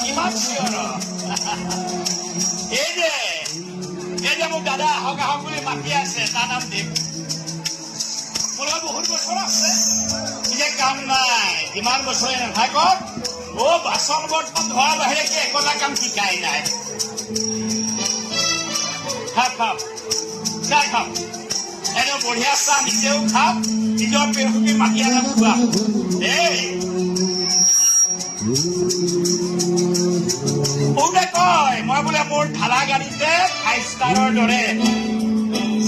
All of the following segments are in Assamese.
ইমান চিঞৰ এই যে মোক দাদা আহক আহক বুলি মাতি আছে তাৰ নাম দেৱ মোৰ বহুত বছৰ আছে এতিয়া কাম নাই ইমান বছৰে নাথাকক বাচন বৰ্তন ধোৱাৰ বাহিৰে কি একোটা কাম শিকাই নাই খাপ চাহ খাপ এনে বঢ়িয়া চাহ নিজেও খাপ নিজৰ পেহুটি মাতি আনা খোৱা এই বহুতে কয় মই বোলে মোৰ ঢালা গাড়ীতে 5 ষ্টাৰৰ দৰে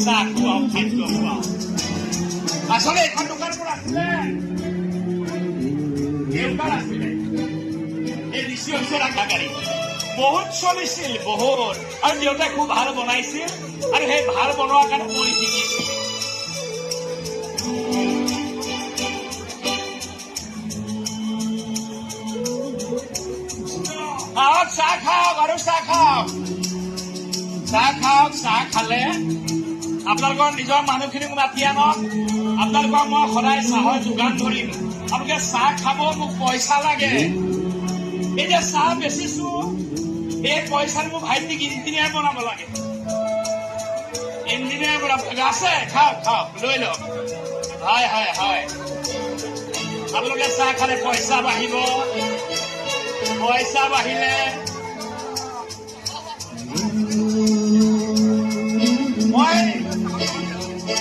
চাহ খুৱাওঁ খাদ্য খুৱাওঁ আচলতে এইখন দোকান পৰা আছিলে দেউতাৰ আছিলে এই ঋষি হৈছে ৰাখা গাড়ী বহুত চলিছিল বহুত আৰু দেউতাই খুব ভাল বনাইছিল আৰু সেই ভাল বনোৱাৰ কাৰণে মই শিকিছিল চাহ খাওক আৰু চাহ খালে আপোনালোকৰ নিজৰ মানুহখিনিক মাতি আনক আপোনালোকক মই সদায় চাহৰ যোগান ধৰিম আপোনালোকে চাহ খাব মোক পইচা লাগে এই যে চাহ বেচিছো এই পইচাৰ মোৰ ভাইটিক ইঞ্জিনিয়াৰ বনাব লাগে ইঞ্জিনিয়াৰ বনাব আছে খাওক লৈ লওক হয় আপোনালোকে চাহ খালে পইচা বাঢ়িব পইচা বাঢ়িলে মই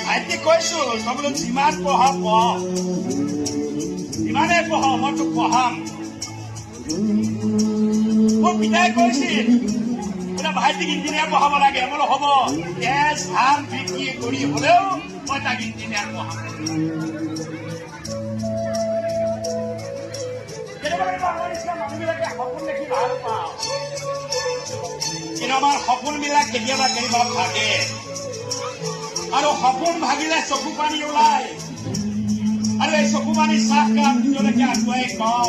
ভাইটিক কৈছো তই বোলো যিমান পঢ় যিমানে পঢ় মই তোক পঢ়াম মোৰ পিতাই কৈছিল বোলে ভাইটিক ইঞ্জিনিয়াৰ পঢ়াব লাগে বোলো হ'ব গেছ ধান বিক্ৰী কৰি হলেও মই তাক ইঞ্জিনিয়াৰ পঢ়াম মানুহবিলাকে সপোন দেখি ভাল পাওঁ কিন্তু আমাৰ সপোনবিলাক কেতিয়াবা ভাগে আৰু সপোন ভাগিলে চকু পানী ওলাই আৰু এই চকু পানী চাহ কাপ নিজলৈকে আগুৱাই কওঁ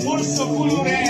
মোৰ চকুৰে